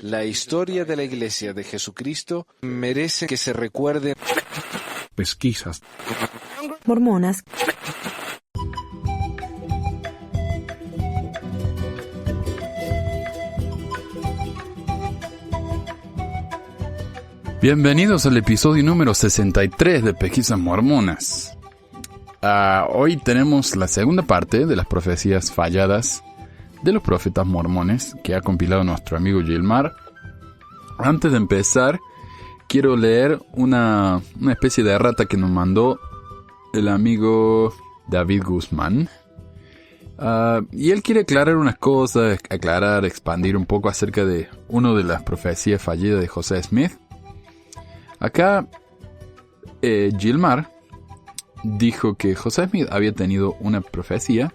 La historia de la Iglesia de Jesucristo merece que se recuerde. Pesquisas mormonas. Bienvenidos al episodio número 63 de Pesquisas Mormonas. Hoy tenemos la segunda parte de las profecías falladas de los profetas mormones que ha compilado nuestro amigo Gilmar. Antes de empezar, quiero leer una especie de errata que nos mandó el amigo David Guzmán. Y él quiere aclarar unas cosas, expandir un poco acerca de una de las profecías fallidas de José Smith. Acá, Gilmar dijo que José Smith había tenido una profecía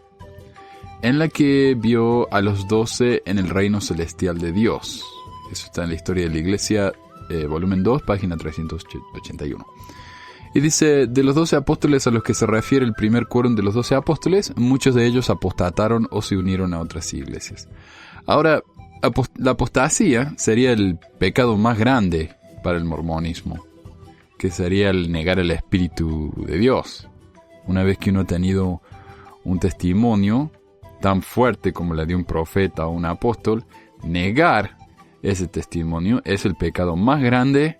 en la que vio a los 12 en el reino celestial de Dios. Eso está en la historia de la iglesia, volumen 2, página 381. Y dice, de los 12 apóstoles a los que se refiere el primer quórum de los 12 apóstoles, muchos de ellos apostataron o se unieron a otras iglesias. Ahora, la apostasía sería el pecado más grande para el mormonismo, que sería el negar el Espíritu de Dios. Una vez que uno ha tenido un testimonio tan fuerte como la de un profeta o un apóstol, negar ese testimonio es el pecado más grande,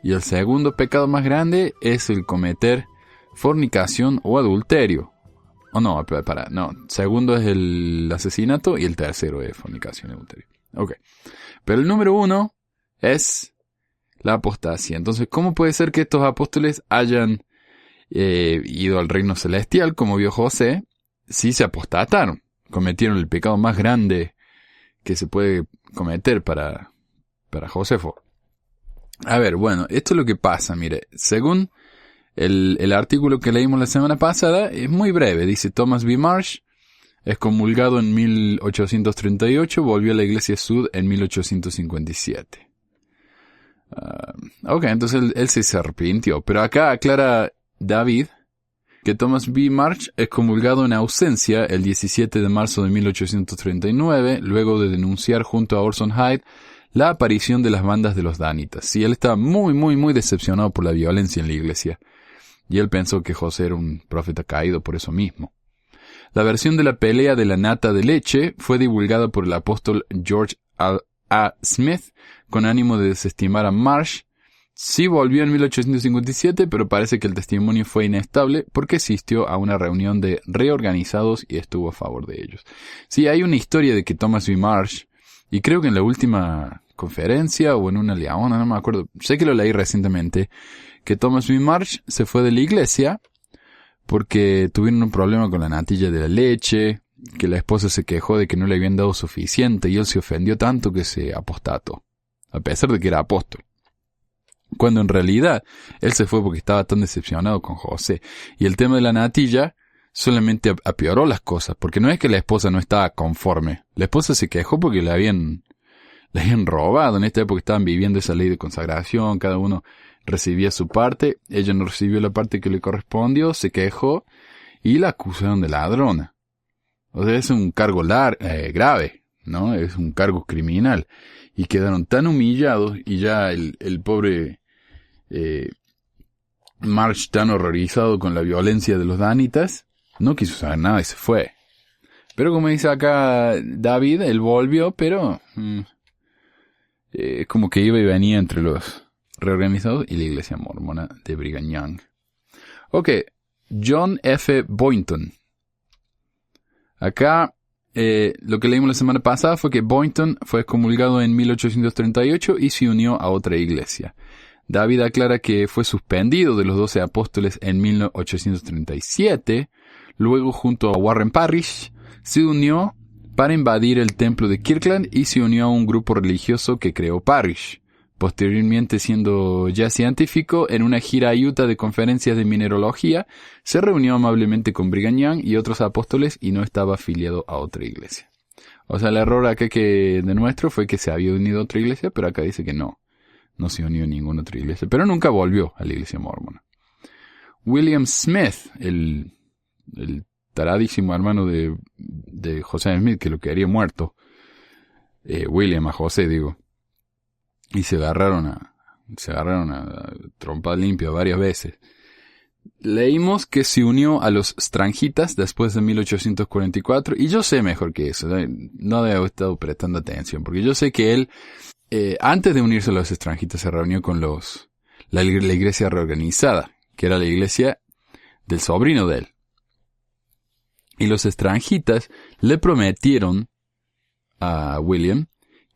y el segundo pecado más grande es el cometer fornicación o adulterio. Segundo es el asesinato y el tercero es fornicación y adulterio. Ok. Pero el número 1 es la apostasía. Entonces, ¿cómo puede ser que estos apóstoles hayan ido al reino celestial, como vio José, si se apostataron? Cometieron el pecado más grande que se puede cometer para Josefo. A ver, bueno, esto es lo que pasa, mire. Según el artículo que leímos la semana pasada, es muy breve. Dice Thomas B. Marsh, excomulgado en 1838, volvió a la Iglesia Sud en 1857. Ok, entonces él se arrepintió. Pero acá aclara David que Thomas B. Marsh es excomulgado en ausencia el 17 de marzo de 1839, luego de denunciar junto a Orson Hyde la aparición de las bandas de los Danitas. Sí, él estaba muy decepcionado por la violencia en la iglesia, y él pensó que José era un profeta caído por eso mismo. La versión de la pelea de la nata de leche fue divulgada por el apóstol George A. Smith con ánimo de desestimar a Marsh. Sí volvió en 1857, pero parece que el testimonio fue inestable porque asistió a una reunión de reorganizados y estuvo a favor de ellos. Sí, hay una historia de que Thomas B. Marsh, y creo que en la última conferencia o en una leona, no me acuerdo, sé que lo leí recientemente, que Thomas B. Marsh se fue de la iglesia porque tuvieron un problema con la natilla de la leche, que la esposa se quejó de que no le habían dado suficiente y él se ofendió tanto que se apostató, a pesar de que era apóstol. Cuando en realidad él se fue porque estaba tan decepcionado con José. Y el tema de la natilla solamente apeoró las cosas, porque no es que la esposa no estaba conforme. La esposa se quejó porque le habían robado. En esta época estaban viviendo esa ley de consagración, cada uno recibía su parte, ella no recibió la parte que le correspondió, se quejó y la acusaron de ladrona. O sea, es un cargo grave, ¿no? Es un cargo criminal. Y quedaron tan humillados y ya el pobre Marsh, tan horrorizado con la violencia de los danitas, no quiso saber nada y se fue. Pero como dice acá David, él volvió, pero como que iba y venía entre los reorganizados y la iglesia mormona de Brigham Young. Ok, John F. Boynton. Acá lo que leímos la semana pasada fue que Boynton fue excomulgado en 1838 y se unió a otra iglesia. David aclara que fue suspendido de los 12 apóstoles en 1837, luego junto a Warren Parrish se unió para invadir el templo de Kirkland y se unió a un grupo religioso que creó Parrish. Posteriormente, siendo ya científico, en una gira a Utah de conferencias de mineralogía, se reunió amablemente con Brigham Young y otros apóstoles y no estaba afiliado a otra iglesia. O sea, el error acá de nuestro fue que se había unido a otra iglesia, pero acá dice que no se unió a ninguna otra iglesia, pero nunca volvió a la iglesia mormona. William Smith, el taradísimo hermano de José Smith, que lo quedaría muerto, William a José, digo. Y se agarraron a trompa limpia varias veces. Leímos que se unió a los Strangitas después de 1844, y yo sé mejor que eso, no debo haber estado prestando atención, porque yo sé que él, antes de unirse a los Strangitas, se reunió con la iglesia reorganizada, que era la iglesia del sobrino de él. Y los Strangitas le prometieron a William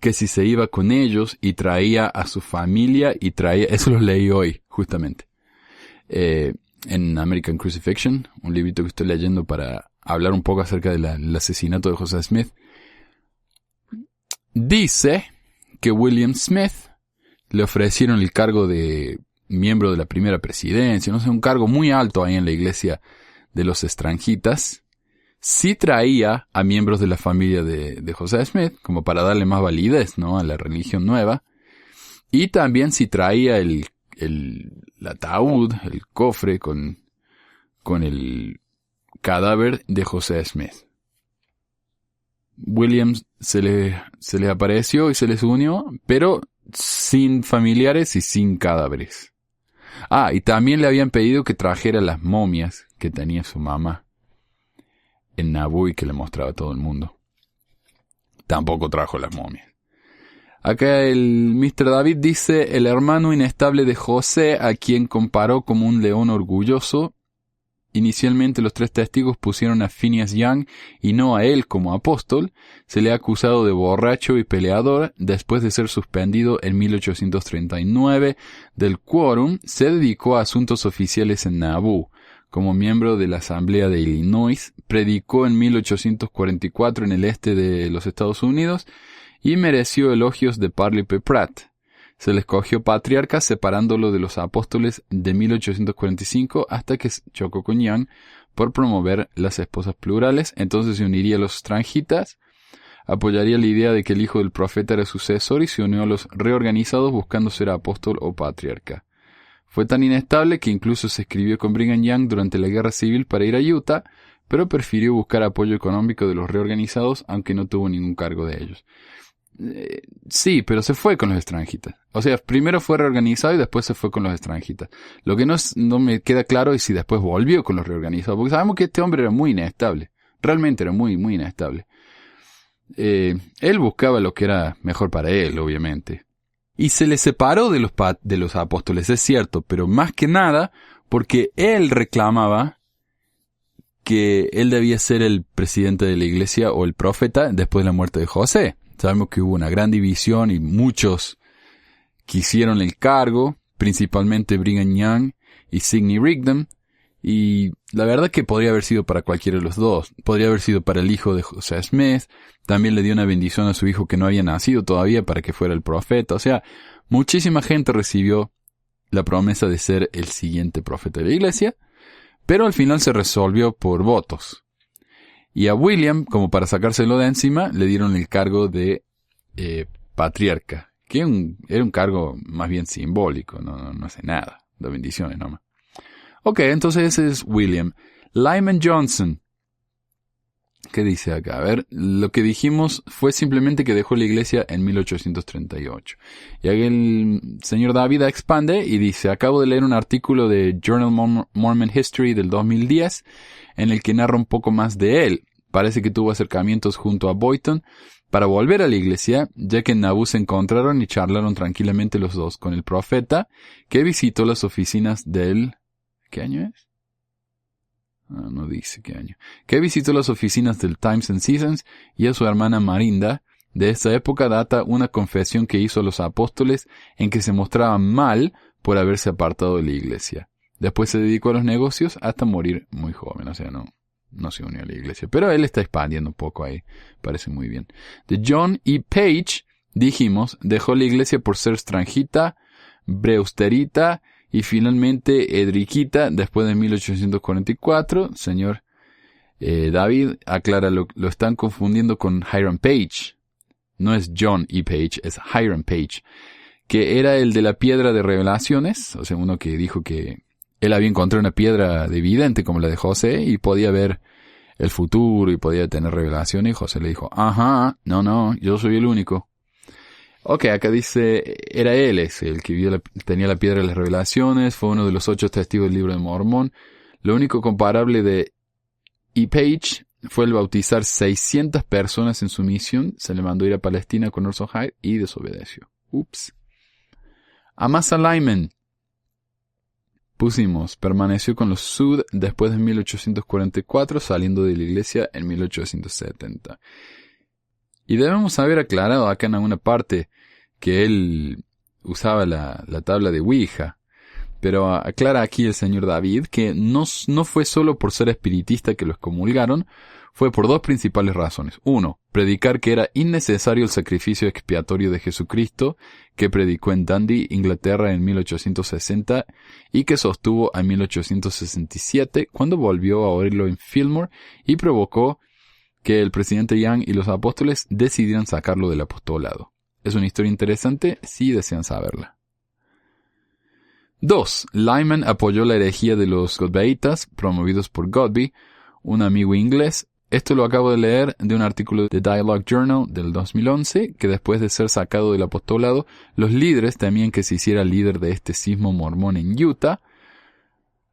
que si se iba con ellos y traía a su familia y traía, eso lo leí hoy, justamente, en American Crucifixion, un librito que estoy leyendo para hablar un poco acerca del asesinato de Joseph Smith. Dice que William Smith le ofrecieron el cargo de miembro de la primera presidencia, no sé, un cargo muy alto ahí en la iglesia de los Strangitas. Sí traía a miembros de la familia de Joseph Smith, como para darle más validez, ¿no?, a la religión nueva. Y también sí traía el ataúd, el cofre con el cadáver de Joseph Smith. Williams se le apareció y se les unió, pero sin familiares y sin cadáveres. Ah, y también le habían pedido que trajera las momias que tenía su mamá en Nauvoo y que le mostraba a todo el mundo. Tampoco trajo las momias. Acá el Mr. David dice, el hermano inestable de José, a quien comparó como un león orgulloso. Inicialmente los 3 testigos pusieron a Phineas Young y no a él como apóstol. Se le ha acusado de borracho y peleador. Después de ser suspendido en 1839 del quórum, se dedicó a asuntos oficiales en Nauvoo. Como miembro de la Asamblea de Illinois, predicó en 1844 en el este de los Estados Unidos y mereció elogios de Parley P. Pratt. Se le escogió patriarca separándolo de los apóstoles de 1845 hasta que chocó con Young por promover las esposas plurales. Entonces se uniría a los Strangitas, apoyaría la idea de que el hijo del profeta era sucesor y se unió a los reorganizados buscando ser apóstol o patriarca. Fue tan inestable que incluso se escribió con Brigham Young durante la guerra civil para ir a Utah, pero prefirió buscar apoyo económico de los reorganizados, aunque no tuvo ningún cargo de ellos. Sí, pero se fue con los Strangitas. O sea, primero fue reorganizado y después se fue con los Strangitas. Lo que no me queda claro es si después volvió con los reorganizados, porque sabemos que este hombre era muy inestable. Realmente era muy, muy inestable. Él buscaba lo que era mejor para él, obviamente. Y se le separó de los apóstoles, es cierto, pero más que nada porque él reclamaba que él debía ser el presidente de la iglesia o el profeta después de la muerte de José. Sabemos que hubo una gran división y muchos quisieron el cargo, principalmente Brigham Young y Sidney Rigdon, y la verdad que podría haber sido para cualquiera de los dos. Podría haber sido para el hijo de José Smith. También le dio una bendición a su hijo que no había nacido todavía para que fuera el profeta. O sea, muchísima gente recibió la promesa de ser el siguiente profeta de la iglesia, pero al final se resolvió por votos. Y a William, como para sacárselo de encima, le dieron el cargo de patriarca, que era un cargo más bien simbólico, no hace nada, da bendiciones nomás. Ok, entonces ese es William. Lyman Johnson. ¿Qué dice acá? A ver, lo que dijimos fue simplemente que dejó la iglesia en 1838. Y aquí el señor David expande y dice, acabo de leer un artículo de Journal Mormon History del 2010 en el que narra un poco más de él. Parece que tuvo acercamientos junto a Boynton para volver a la iglesia, ya que en Nauvoo se encontraron y charlaron tranquilamente los dos con el profeta, que visitó las oficinas del... ¿Qué año es? No dice qué año. Que visitó las oficinas del Times and Seasons y a su hermana Marinda. De esta época data una confesión que hizo a los apóstoles en que se mostraba mal por haberse apartado de la iglesia. Después se dedicó a los negocios hasta morir muy joven, o sea, no se unió a la iglesia. Pero él está expandiendo un poco ahí, parece muy bien. De John E. Page, dijimos, dejó la iglesia por ser Stranghita, Brewsterita y finalmente Edriquita después de 1844. Señor David aclara, lo están confundiendo con Hiram Page. No es John E. Page, es Hiram Page, que era el de la piedra de revelaciones, o sea, uno que dijo que él había encontrado una piedra de vidente como la de José y podía ver el futuro y podía tener revelaciones, y José le dijo, ajá, no, yo soy el único. Ok, acá dice, era él ese, el que tenía la piedra de las revelaciones, fue uno de los 8 testigos del libro de Mormón. Lo único comparable de E. Page fue el bautizar 600 personas en su misión, se le mandó ir a Palestina con Orson Hyde y desobedeció. Ups. Amasa Lyman. Pusimos, permaneció con los Sud después de 1844, saliendo de la iglesia en 1870. Y debemos haber aclarado acá en alguna parte que él usaba la tabla de Ouija. Pero aclara aquí el señor David que no fue solo por ser espiritista que lo excomulgaron, fue por 2 principales razones. 1, predicar que era innecesario el sacrificio expiatorio de Jesucristo, que predicó en Dundee, Inglaterra en 1860 y que sostuvo en 1867, cuando volvió a oírlo en Fillmore y provocó que el presidente Young y los apóstoles decidieran sacarlo del apostolado. Es una historia interesante si desean saberla. 2. Lyman apoyó la herejía de los Godbeitas, promovidos por Godby, un amigo inglés. Esto lo acabo de leer de un artículo de Dialogue Journal del 2011, que después de ser sacado del apostolado, los líderes temían que se hiciera líder de este cisma mormón en Utah.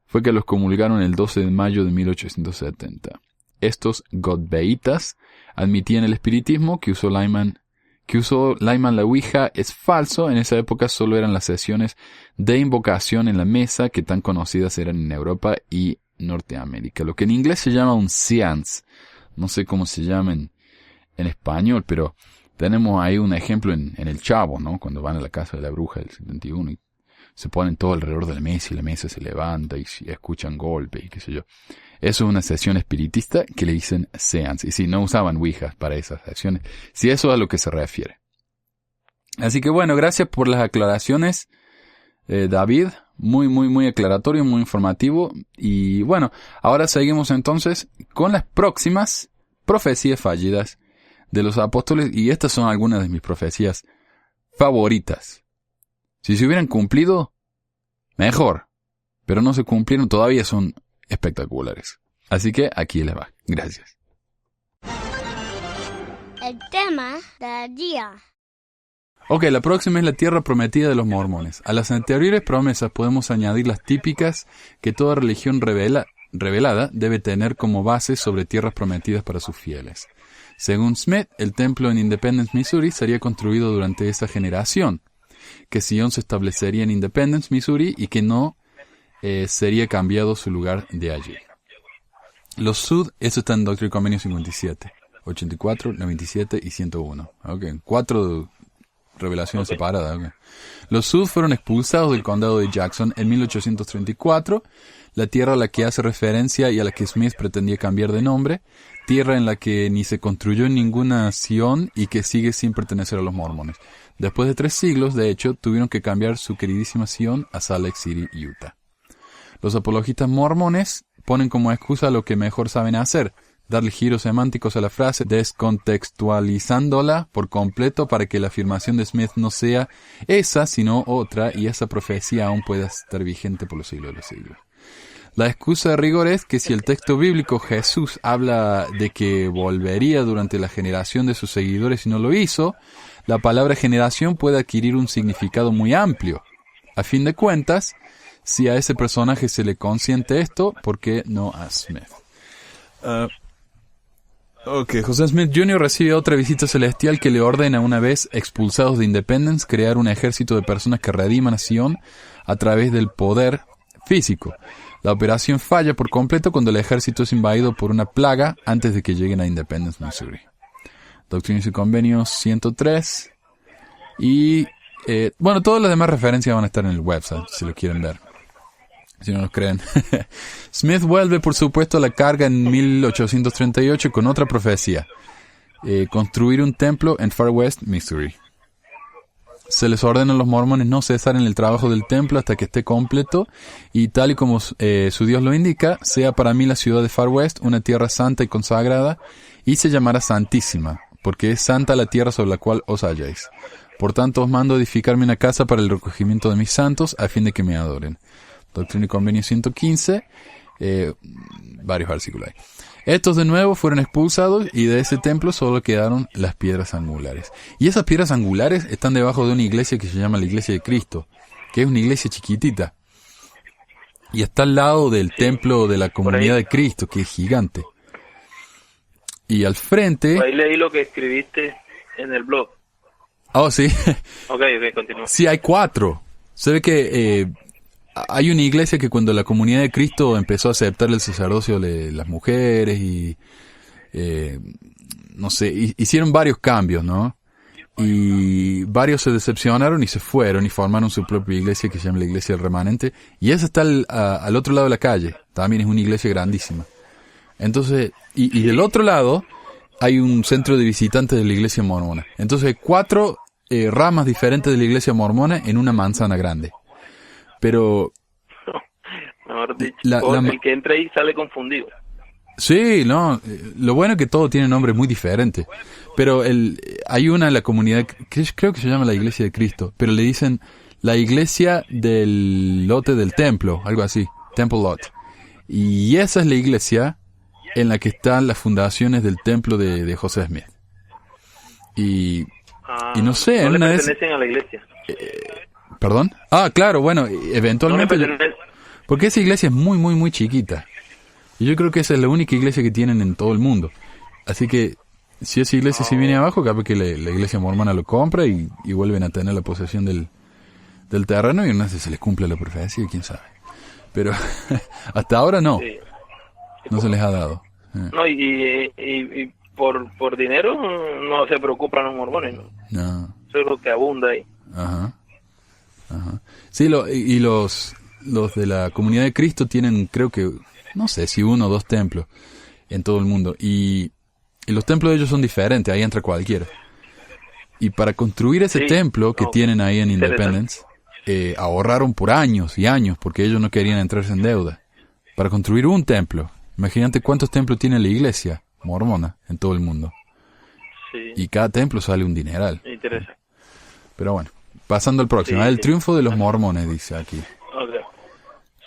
Fue que los comulgaron el 12 de mayo de 1870. Estos Godbeitas admitían el espiritismo que usó Lyman la Ouija es falso. En esa época solo eran las sesiones de invocación en la mesa que tan conocidas eran en Europa y Norteamérica. Lo que en inglés se llama un seance. No sé cómo se llama en español, pero tenemos ahí un ejemplo en El Chavo, ¿no? Cuando van a la casa de la bruja del 71 y se ponen todo alrededor de la mesa y la mesa se levanta y escuchan golpes y qué sé yo. Eso es una sesión espiritista que le dicen seance. Y si no usaban ouijas para esas sesiones, si eso es a lo que se refiere. Así que bueno, gracias por las aclaraciones, David. Muy aclaratorio, muy informativo. Y bueno, ahora seguimos entonces con las próximas profecías fallidas de los apóstoles. Y estas son algunas de mis profecías favoritas. Si se hubieran cumplido, mejor. Pero no se cumplieron, todavía son espectaculares. Así que aquí les va. Gracias. El tema del día. Ok, la próxima es la tierra prometida de los mormones. A las anteriores promesas podemos añadir las típicas que toda religión revelada debe tener como base sobre tierras prometidas para sus fieles. Según Smith, el templo en Independence, Missouri, sería construido durante esa generación, que Sion se establecería en Independence, Missouri, y que no sería cambiado su lugar de allí. Los Sud, eso está en Doctrina y Convenios 57, 84, 97 y 101. Okay. 4 revelaciones separadas. Okay. Los Sud fueron expulsados del condado de Jackson en 1834, la tierra a la que hace referencia y a la que Smith pretendía cambiar de nombre, tierra en la que ni se construyó ninguna nación y que sigue sin pertenecer a los mormones. Después de 3 siglos, de hecho, tuvieron que cambiar su queridísima Sion a Salt Lake City, Utah. Los apologistas mormones ponen como excusa lo que mejor saben hacer, darle giros semánticos a la frase, descontextualizándola por completo para que la afirmación de Smith no sea esa, sino otra, y esa profecía aún pueda estar vigente por los siglos de los siglos. La excusa de rigor es que si el texto bíblico Jesús habla de que volvería durante la generación de sus seguidores y no lo hizo, la palabra generación puede adquirir un significado muy amplio. A fin de cuentas, si a ese personaje se le consiente esto, ¿por qué no a Smith? José Smith Jr. recibe otra visita celestial que le ordena, una vez expulsados de Independence, crear un ejército de personas que rediman a Sion a través del poder físico. La operación falla por completo cuando el ejército es invadido por una plaga antes de que lleguen a Independence, Missouri. Doctrinas y Convenios 103. Y, todas las demás referencias van a estar en el website, si lo quieren ver. Si no nos creen. Smith vuelve, por supuesto, a la carga en 1838 con otra profecía. Construir un templo en Far West, Missouri. Se les ordena a los mormones no cesar en el trabajo del templo hasta que esté completo, y tal y como su Dios lo indica, sea para mí la ciudad de Far West una tierra santa y consagrada, y se llamará santísima, porque es santa la tierra sobre la cual os halláis. Por tanto os mando a edificarme una casa para el recogimiento de mis santos, a fin de que me adoren. Doctrina y Convenio 115. Varios versículos ahí. Estos de nuevo fueron expulsados y de ese templo solo quedaron las piedras angulares. Y esas piedras angulares están debajo de una iglesia que se llama la Iglesia de Cristo, que es una iglesia chiquitita. Y está al lado del templo de la Comunidad de Cristo, que es gigante. Y al frente... Ahí leí lo que escribiste en el blog. Oh, sí. Ok, continúa. Sí, hay 4. Se ve que hay una iglesia que cuando la Comunidad de Cristo empezó a aceptar el sacerdocio de las mujeres y... no sé, hicieron varios cambios, ¿no? Y varios se decepcionaron y se fueron y formaron su propia iglesia que se llama la Iglesia del Remanente. Y esa está al otro lado de la calle. También es una iglesia grandísima. Entonces, y del otro lado hay un centro de visitantes de la iglesia mormona. Entonces hay 4 ramas diferentes de la iglesia mormona en una manzana grande. Pero... Mejor dicho, el que entra ahí sale confundido. Sí, no, lo bueno es que todo tiene nombres muy diferentes. Pero hay una en la comunidad que creo que se llama la Iglesia de Cristo, pero le dicen la iglesia del lote del templo, algo así, Temple Lot. Y esa es la iglesia en la que están las fundaciones del templo de José Smith. Y no sé, no en le una pertenecen a la iglesia. ¿Perdón? Ah, claro, bueno, eventualmente... No le pertenecen. Porque esa iglesia es muy, muy, muy chiquita. Y yo creo que esa es la única iglesia que tienen en todo el mundo. Así que, si esa iglesia se viene abajo, capaz que la iglesia mormona lo compra y vuelven a tener la posesión del terreno y no sé si se les cumple la profecía, quién sabe. Pero hasta ahora no. Sí. No se les ha dado. No, y por dinero no se preocupan los mormones, ¿no? No. Eso es lo que abunda ahí. Ajá. Sí, y los de la Comunidad de Cristo tienen, creo que, no sé si 1 o 2 templos en todo el mundo. Y los templos de ellos son diferentes, ahí entra cualquiera. Y para construir ese templo que tienen ahí en Independence, ahorraron por años y años, porque ellos no querían entrarse en deuda. Para construir un templo. Imagínate cuántos templos tiene la iglesia mormona en todo el mundo. Sí. Y cada templo sale un dineral. Interesante. Pero bueno, pasando al próximo. El triunfo de los mormones, dice aquí. Okay.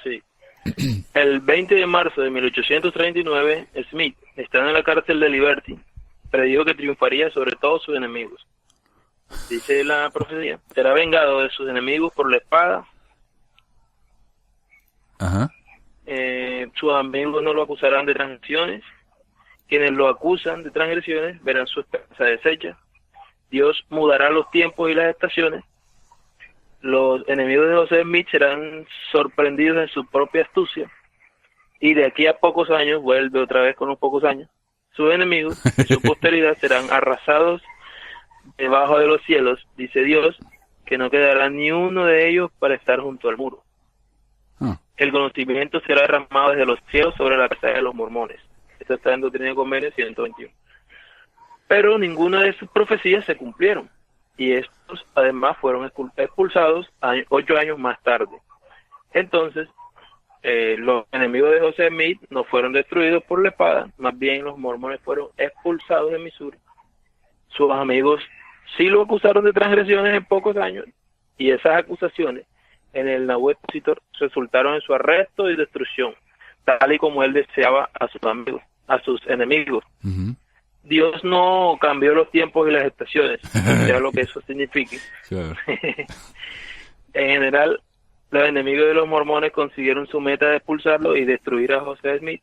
Sí. El 20 de marzo de 1839, Smith, estando en la cárcel de Liberty, predijo que triunfaría sobre todos sus enemigos. Dice la profecía, será vengado de sus enemigos por la espada. Ajá. Sus amigos no lo acusarán de transgresiones. Quienes lo acusan de transgresiones verán su esperanza deshecha. Dios mudará los tiempos y las estaciones. Los enemigos de José Smith serán sorprendidos en su propia astucia. Y de aquí a pocos años, vuelve otra vez con unos pocos años, sus enemigos y su posteridad serán arrasados debajo de los cielos, dice Dios, que no quedará ni uno de ellos para estar junto al muro. El conocimiento será derramado desde los cielos sobre la casa de los mormones. Esto está en Doctrina y Convenios 121. Pero ninguna de sus profecías se cumplieron. Y estos además fueron expulsados 8 años más tarde. Entonces, los enemigos de José Smith no fueron destruidos por la espada, más bien los mormones fueron expulsados de Missouri. Sus amigos sí lo acusaron de transgresiones en pocos años, y esas acusaciones en el Nauvoo Expositor resultaron en su arresto y destrucción, tal y como él deseaba a sus amigos, a sus enemigos. Uh-huh. Dios no cambió los tiempos y las estaciones, sea lo que eso signifique. Claro. En general, los enemigos de los mormones consiguieron su meta de expulsarlo y destruir a José Smith.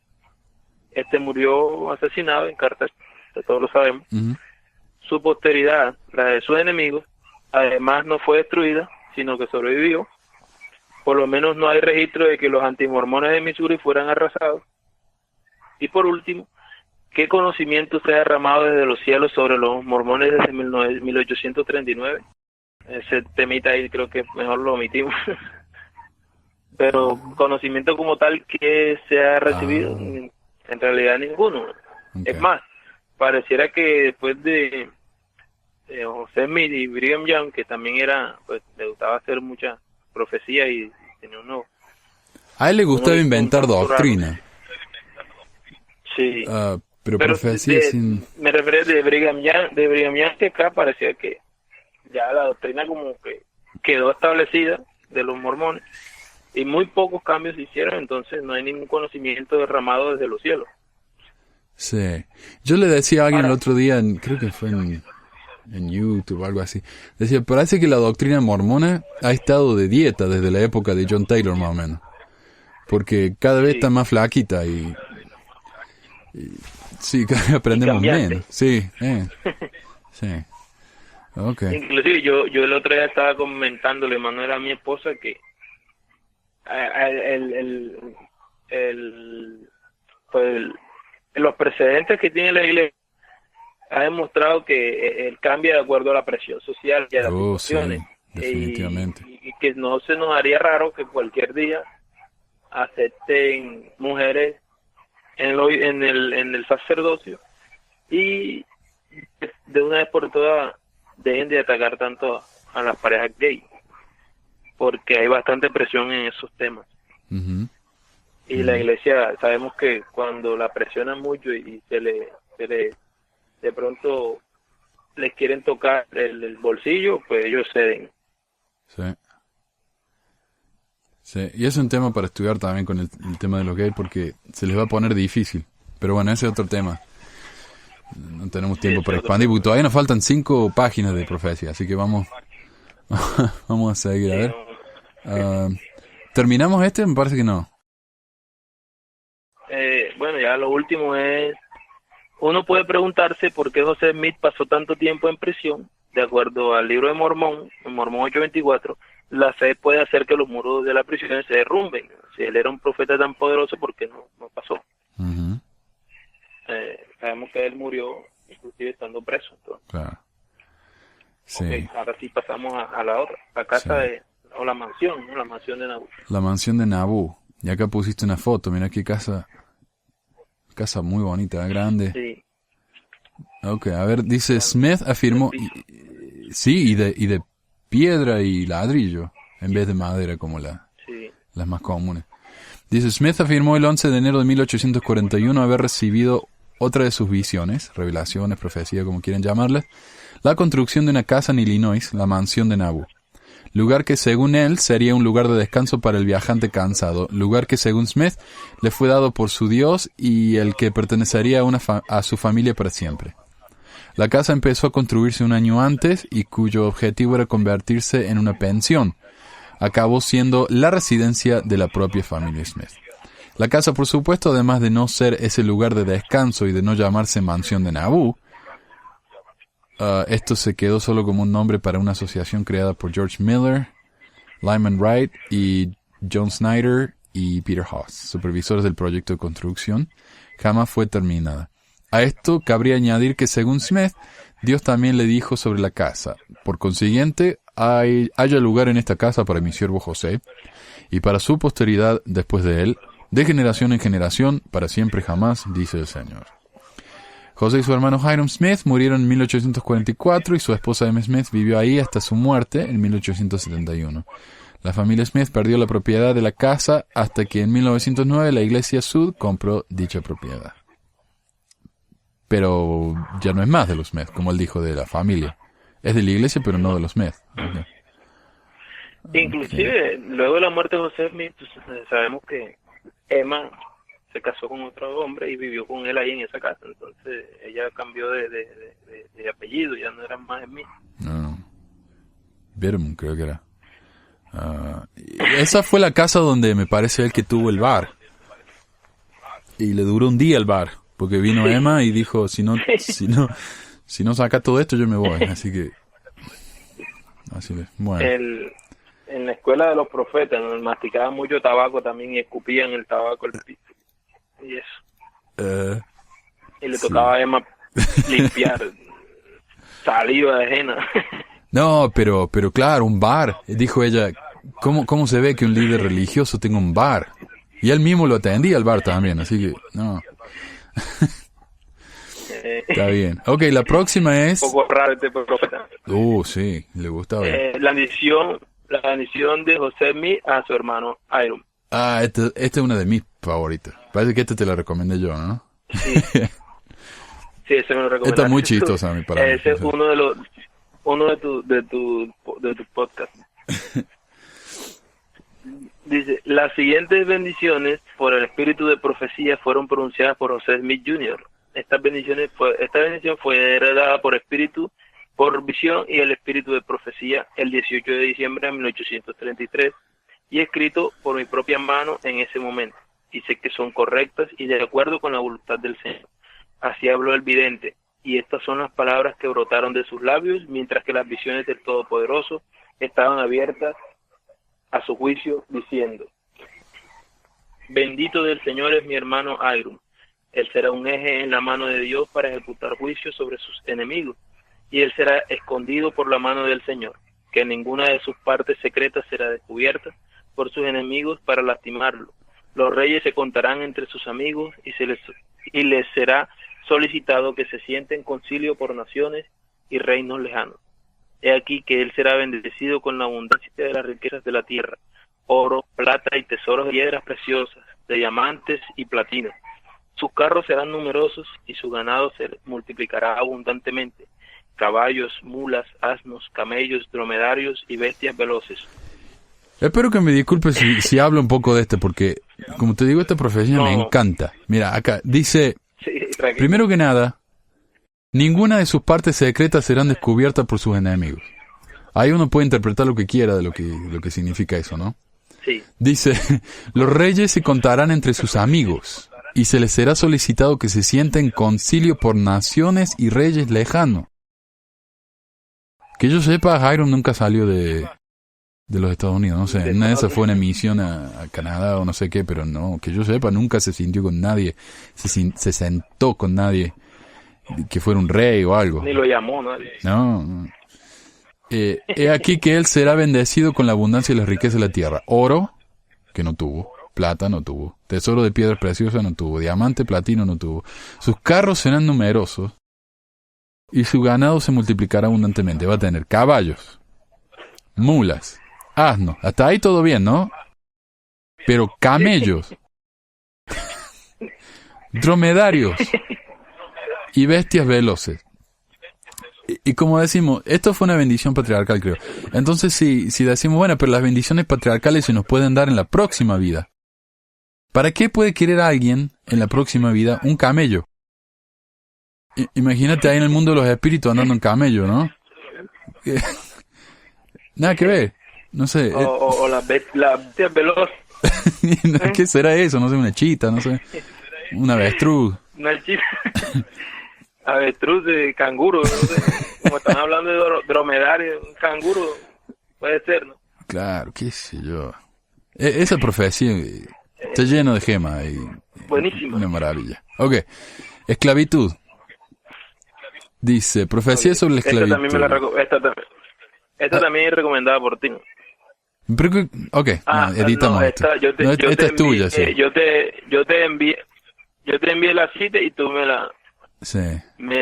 Este murió asesinado en Carter, todos lo sabemos. Uh-huh. Su posteridad, la de sus enemigos, además no fue destruida, sino que sobrevivió. Por lo menos no hay registro de que los antimormones de Missouri fueran arrasados. Y por último, ¿qué conocimiento se ha derramado desde los cielos sobre los mormones desde 1839? Ese temita ahí creo que mejor lo omitimos. Pero conocimiento como tal que se ha recibido, en realidad ninguno. Okay. Es más, pareciera que después de José Smith y Brigham Young, que también era, pues le gustaba hacer mucha profecía y tenía uno... A él le gustaba inventar doctrina. Sí. Pero profecía sin... Me refiero de Brigham Young, que acá parecía que ya la doctrina como que quedó establecida de los mormones y muy pocos cambios se hicieron, entonces no hay ningún conocimiento derramado desde los cielos. Sí. Yo le decía a alguien el otro día, creo que fue en YouTube o algo así, decía, parece que la doctrina mormona ha estado de dieta desde la época de John Taylor más o menos, porque cada vez está más flaquita y sí, cada vez aprendemos menos. Sí, sí. Okay. Inclusive yo el otro día estaba comentándole, Manuel, a mi esposa que los precedentes que tiene la iglesia ha demostrado que él cambia de acuerdo a la presión social y a las situaciones. Sí, definitivamente. Y que no se nos haría raro que cualquier día acepten mujeres en el sacerdocio y de una vez por todas dejen de atacar tanto a las parejas gay, porque hay bastante presión en esos temas. Uh-huh. Y la iglesia, sabemos que cuando la presionan mucho y se le de pronto les quieren tocar el bolsillo, pues ellos ceden. Sí. Sí, y es un tema para estudiar también con el tema de los gays, porque se les va a poner difícil. Pero bueno, ese es otro tema. No tenemos tiempo para expandir, porque todavía nos faltan 5 páginas de profecía, así que vamos a seguir. A ver. ¿Terminamos este? Me parece que no. Bueno, ya lo último es, uno puede preguntarse por qué José Smith pasó tanto tiempo en prisión. De acuerdo al libro de Mormón, en Mormón 8:24, la fe puede hacer que los muros de la prisión se derrumben. Si él era un profeta tan poderoso, ¿por qué no pasó? Uh-huh. Sabemos que él murió inclusive estando preso. Entonces. Claro. Sí. Okay, ahora sí pasamos a la otra, la casa o la mansión, ¿no? La mansión de Nabú. La mansión de Nabú. Y acá pusiste una foto, mira qué casa muy bonita, grande. Sí. Ok, a ver, dice Smith afirmó, y de piedra y ladrillo, en vez de madera como las más comunes. Dice, Smith afirmó el 11 de enero de 1841 haber recibido otra de sus visiones, revelaciones, profecía, como quieran llamarlas, la construcción de una casa en Illinois, la mansión de Nabú. Lugar que según él sería un lugar de descanso para el viajante cansado, lugar que según Smith le fue dado por su Dios y el que pertenecería a su familia para siempre. La casa empezó a construirse un año antes y cuyo objetivo era convertirse en una pensión. Acabó siendo la residencia de la propia familia Smith. La casa, por supuesto, además de no ser ese lugar de descanso y de no llamarse mansión de Nabú, esto se quedó solo como un nombre para una asociación creada por George Miller, Lyman Wright y John Snyder y Peter Haas, supervisores del proyecto de construcción. Jamás fue terminada. A esto cabría añadir que según Smith, Dios también le dijo sobre la casa: por consiguiente, haya lugar en esta casa para mi siervo José, y para su posteridad después de él, de generación en generación, para siempre jamás, dice el Señor. José y su hermano Hiram Smith murieron en 1844 y su esposa M. Smith vivió ahí hasta su muerte en 1871. La familia Smith perdió la propiedad de la casa hasta que en 1909 la iglesia Sud compró dicha propiedad. Pero ya no es más de los Smith, como él dijo, de la familia. Es de la iglesia, pero no de los Smith. Okay. Inclusive, luego de la muerte de José Smith, pues, sabemos que Emma se casó con otro hombre y vivió con él ahí en esa casa. Entonces ella cambió de apellido, ya no era más Smith. No. Birman, creo que era. Esa fue la casa donde me parece él que tuvo el bar. Y le duró un día el bar, porque vino Emma y dijo, si no saca todo esto yo me voy. Así que así es. Bueno. En la escuela de los profetas, ¿no? Masticaban mucho tabaco también y escupían el tabaco al piso. Y eso. Y le tocaba a Emma limpiar saliva ajena. No, pero claro, un bar. Dijo ella, ¿cómo se ve que un líder religioso tenga un bar? Y él mismo lo atendía al bar también, así que, no. Está bien. Ok, la próxima es... Un poco raro este profeta. Sí, le gustaba. La misión de José Smith a su hermano Hiram. Esta es una de mis favoritas. Parece que esta te la recomendé yo, ¿no? Sí, ese me lo recomendé. Esta es muy chistosa a mí para mí. Ese es uno de tus podcasts. Dice, las siguientes bendiciones por el espíritu de profecía fueron pronunciadas por José Smith Jr. Esta bendición fue heredada por espíritu, por visión y el espíritu de profecía el 18 de diciembre de 1833 y escrito por mi propia mano en ese momento. Y sé que son correctas y de acuerdo con la voluntad del Señor. Así habló el vidente, y estas son las palabras que brotaron de sus labios, mientras que las visiones del Todopoderoso estaban abiertas a su juicio, diciendo: bendito del Señor es mi hermano Iron. Él será un eje en la mano de Dios para ejecutar juicio sobre sus enemigos, y él será escondido por la mano del Señor, que ninguna de sus partes secretas será descubierta por sus enemigos para lastimarlo. Los reyes se contarán entre sus amigos y les será solicitado que se sienten en concilio por naciones y reinos lejanos. He aquí que él será bendecido con la abundancia de las riquezas de la tierra, oro, plata y tesoros de piedras preciosas, de diamantes y platino. Sus carros serán numerosos y su ganado se multiplicará abundantemente, caballos, mulas, asnos, camellos, dromedarios y bestias veloces. Espero que me disculpes si hablo un poco de porque, como te digo, esta profecía me encanta. Mira, acá dice, primero que nada, ninguna de sus partes secretas serán descubiertas por sus enemigos. Ahí uno puede interpretar lo que quiera de lo que significa eso, ¿no? Sí. Dice, los reyes se contarán entre sus amigos, y se les será solicitado que se sienten en concilio por naciones y reyes lejanos. Que yo sepa, Hiram nunca salió de los Estados Unidos, no sé, una de esas fue una misión a Canadá o no sé qué, pero no, que yo sepa, nunca se sintió con nadie, se sentó con nadie que fuera un rey o algo. Ni lo llamó nadie. No. He aquí que él será bendecido con la abundancia y las riquezas de la tierra. Oro, que no tuvo. Plata no tuvo. Tesoro de piedras preciosas no tuvo. Diamante, platino no tuvo. Sus carros serán numerosos y su ganado se multiplicará abundantemente. Va a tener caballos, mulas, asnos. Hasta ahí todo bien, ¿no? Pero camellos, dromedarios y bestias veloces. Y como decimos, esto fue una bendición patriarcal, creo. Entonces, si decimos, bueno, pero las bendiciones patriarcales se nos pueden dar en la próxima vida. ¿Para qué puede querer alguien en la próxima vida un camello? Imagínate ahí en el mundo de los espíritus andando en camello, ¿no? Nada que ver. No sé. O las bestias veloces. ¿Qué será eso? No sé, una chita, no sé. Un avestruz. Una chita. Avestruz de canguro, no sé. Como están hablando de dromedario, un canguro puede ser, ¿no? Claro, qué sé yo. Esa profecía está llena de gemas y buenísimo. Una maravilla. Ok, esclavitud. Dice, profecía sobre la esclavitud. Esta también es recomendada por ti. Ok, editamos esta. Esta es tuya, sí. Yo te envié la cita y tú me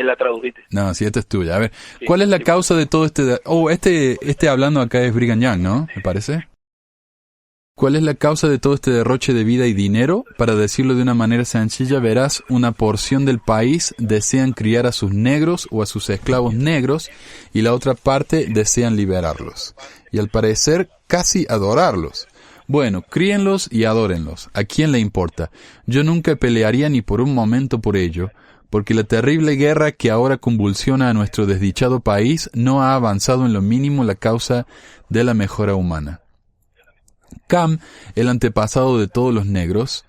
la tradujiste. No, sí, esta es tuya. A ver, ¿cuál es la causa de todo este hablando acá es Brigham Young, ¿no? Me parece. ¿Cuál es la causa de todo este derroche de vida y dinero? Para decirlo de una manera sencilla, verás, una porción del país desean criar a sus negros o a sus esclavos negros y la otra parte desean liberarlos. Y al parecer, casi adorarlos. Bueno, críenlos y adórenlos. ¿A quién le importa? Yo nunca pelearía ni por un momento por ello, porque la terrible guerra que ahora convulsiona a nuestro desdichado país no ha avanzado en lo mínimo la causa de la mejora humana. Cam, el antepasado de todos los negros,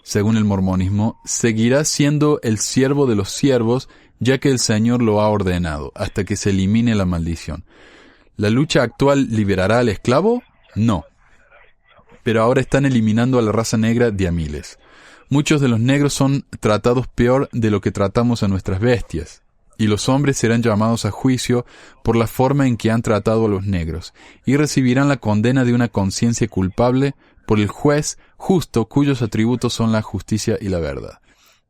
según el mormonismo, seguirá siendo el siervo de los siervos, ya que el Señor lo ha ordenado, hasta que se elimine la maldición. ¿La lucha actual liberará al esclavo? No. Pero ahora están eliminando a la raza negra de a miles. Muchos de los negros son tratados peor de lo que tratamos a nuestras bestias, y los hombres serán llamados a juicio por la forma en que han tratado a los negros, y recibirán la condena de una conciencia culpable por el juez justo cuyos atributos son la justicia y la verdad.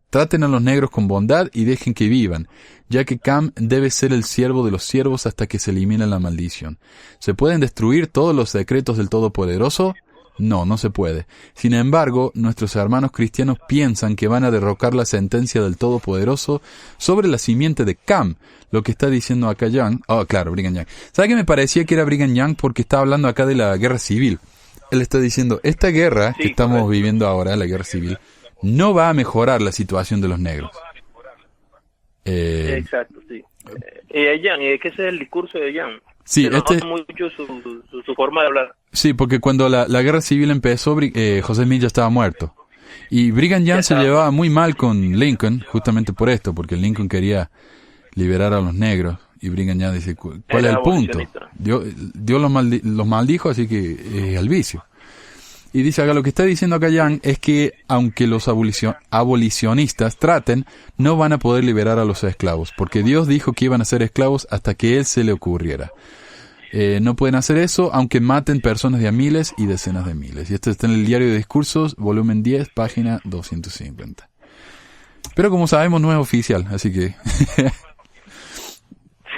Traten a los negros con bondad y dejen que vivan, ya que Cam debe ser el siervo de los siervos hasta que se elimine la maldición. ¿Se pueden destruir todos los secretos del Todopoderoso? No, no se puede. Sin embargo, nuestros hermanos cristianos piensan que van a derrocar la sentencia del Todopoderoso sobre la simiente de Cam, lo que está diciendo acá Young. Oh, claro, Brigham Young. ¿Sabe que me parecía que era Brigham Young porque está hablando acá de la guerra civil? él está diciendo, esta guerra que Sí, estamos correcto. viviendo ahora, la guerra civil, no va a mejorar la situación de los negros. Exacto, sí. Y Jan, es que ese es el discurso de Jan. Sí, Se nota mucho su forma de hablar. Sí, porque cuando la guerra civil empezó, José Smith ya estaba muerto. Y Brigham Young se llevaba muy mal con Lincoln, justamente por esto, porque Lincoln quería liberar a los negros. Y Brigham Young dice, ¿cuál es el punto? Dios los maldijo, así que al vicio. Y dice, acá lo que está diciendo acá Young es que aunque los abolicionistas traten, no van a poder liberar a los esclavos, porque Dios dijo que iban a ser esclavos hasta que Él se le ocurriera. No pueden hacer eso aunque maten personas de a miles y decenas de miles. Y esto está en el Diario de Discursos, volumen 10, página 250. Pero como sabemos no es oficial, así que...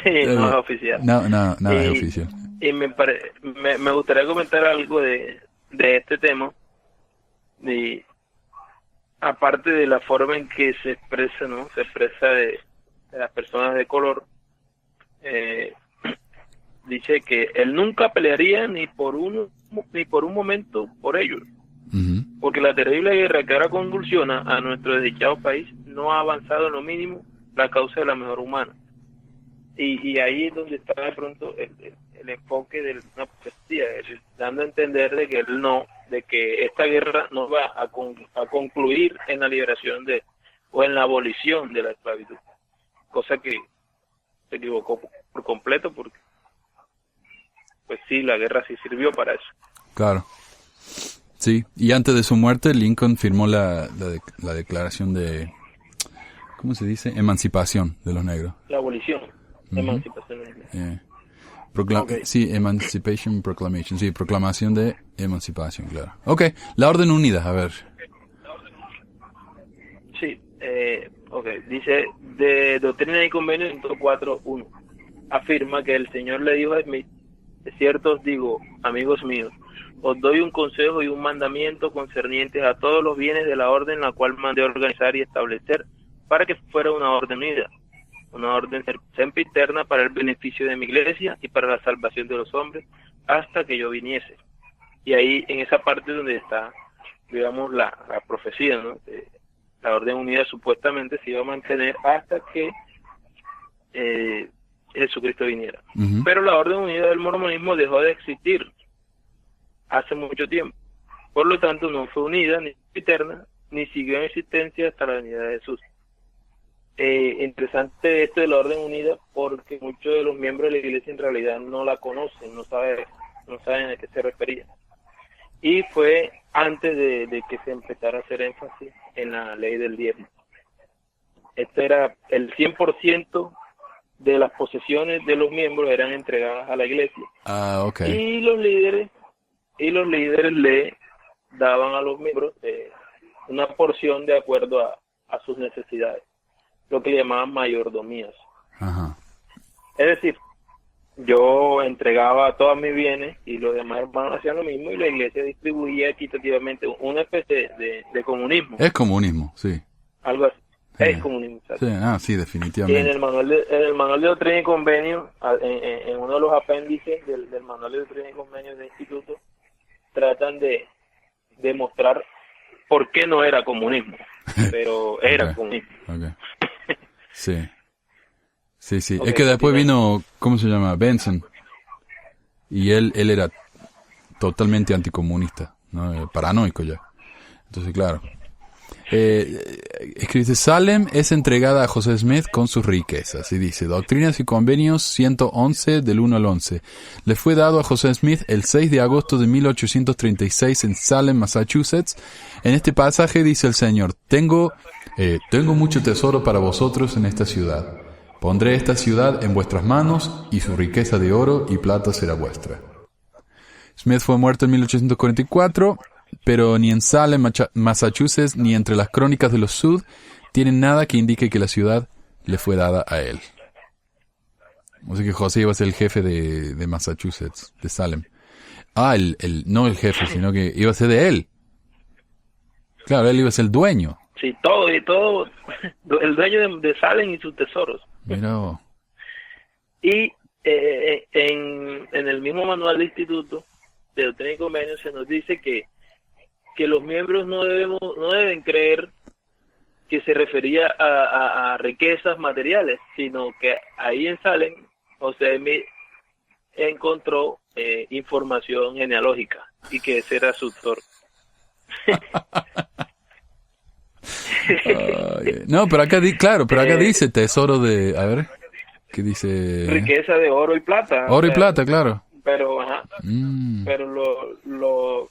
Sí, no es oficial. Nada es oficial. Y me gustaría comentar algo de este tema. Y aparte de la forma en que se expresa, ¿no? Se expresa de las personas de color. Dice que él nunca pelearía ni por un momento por ellos, porque la terrible guerra que ahora convulsiona a nuestro desdichado país no ha avanzado en lo mínimo la causa de la mejor humana. Y ahí es donde está de pronto el enfoque de una profecía, es decir, dando a entender de que esta guerra no va a concluir en la liberación o en la abolición de la esclavitud, cosa que se equivocó por completo, porque pues sí, la guerra sí sirvió para eso. Claro. Sí, y antes de su muerte, Lincoln firmó la declaración de, ¿cómo se dice? Emancipación de los negros. La abolición, emancipación de los negros. Okay. Sí, Emancipation Proclamation, sí, proclamación de emancipación, claro. Ok, la Orden Unida, a ver. Sí, dice, de Doctrina y Convenio 104.1, afirma que el Señor le dijo a Smith, de cierto os digo, amigos míos, os doy un consejo y un mandamiento concernientes a todos los bienes de la orden la cual mandé organizar y establecer para que fuera una orden unida, una orden sempiterna para el beneficio de mi iglesia y para la salvación de los hombres hasta que yo viniese. Y ahí en esa parte donde está, digamos, la profecía, ¿no? La orden unida supuestamente se iba a mantener hasta que Jesucristo viniera. Pero la orden unida del mormonismo dejó de existir hace mucho tiempo. Por lo tanto, no fue unida ni eterna, ni siguió en existencia hasta la venida de Jesús. Interesante esto de la orden unida, porque muchos de los miembros de la iglesia en realidad no la conocen, no saben a qué se refería. Y fue antes de que se empezara a hacer énfasis en la ley del diezmo. Esto era el 100% de las posesiones de los miembros eran entregadas a la iglesia. Okay. Y los líderes le daban a los miembros una porción de acuerdo a sus necesidades, lo que le llamaban mayordomías. Ajá. Es decir, yo entregaba todos mis bienes y los demás hermanos hacían lo mismo y la iglesia distribuía equitativamente, una especie de comunismo. Es comunismo, sí. Algo así. Sí. Es comunismo. ¿Sabes? Sí, sí, definitivamente. Y en el manual de Doctrina y Convenio, en uno de los apéndices del manual de Doctrina y Convenio del Instituto, tratan de demostrar por qué no era comunismo, pero era comunismo. Okay. Sí. Sí. Okay, es que después vino, ¿cómo se llama? Benson. Y él era totalmente anticomunista, ¿no? Paranoico ya. Entonces, claro. Escribe, Salem es entregada a José Smith con sus riquezas. Y dice, Doctrinas y Convenios 111 del 1 al 11. Le fue dado a José Smith el 6 de agosto de 1836 en Salem, Massachusetts. En este pasaje dice el Señor, tengo mucho tesoro para vosotros en esta ciudad. Pondré esta ciudad en vuestras manos y su riqueza de oro y plata será vuestra. Smith fue muerto en 1844. Pero ni en Salem, Massachusetts, ni entre las crónicas de los Sud tienen nada que indique que la ciudad le fue dada a él. O sea que José iba a ser el jefe de Massachusetts, de Salem. No el jefe, sino que iba a ser de él. Claro, él iba a ser el dueño. Sí, todo, el dueño de Salem y sus tesoros. Mira. Y en el mismo manual de instituto de Doctrina y Convenios se nos dice que los miembros no deben creer que se refería a riquezas materiales, sino que ahí en Salem José Smith encontró información genealógica y que ese era su autor. No, pero acá dice tesoro de, a ver, ¿qué dice? Riqueza de oro y plata. Oro y plata, claro. Pero, pero los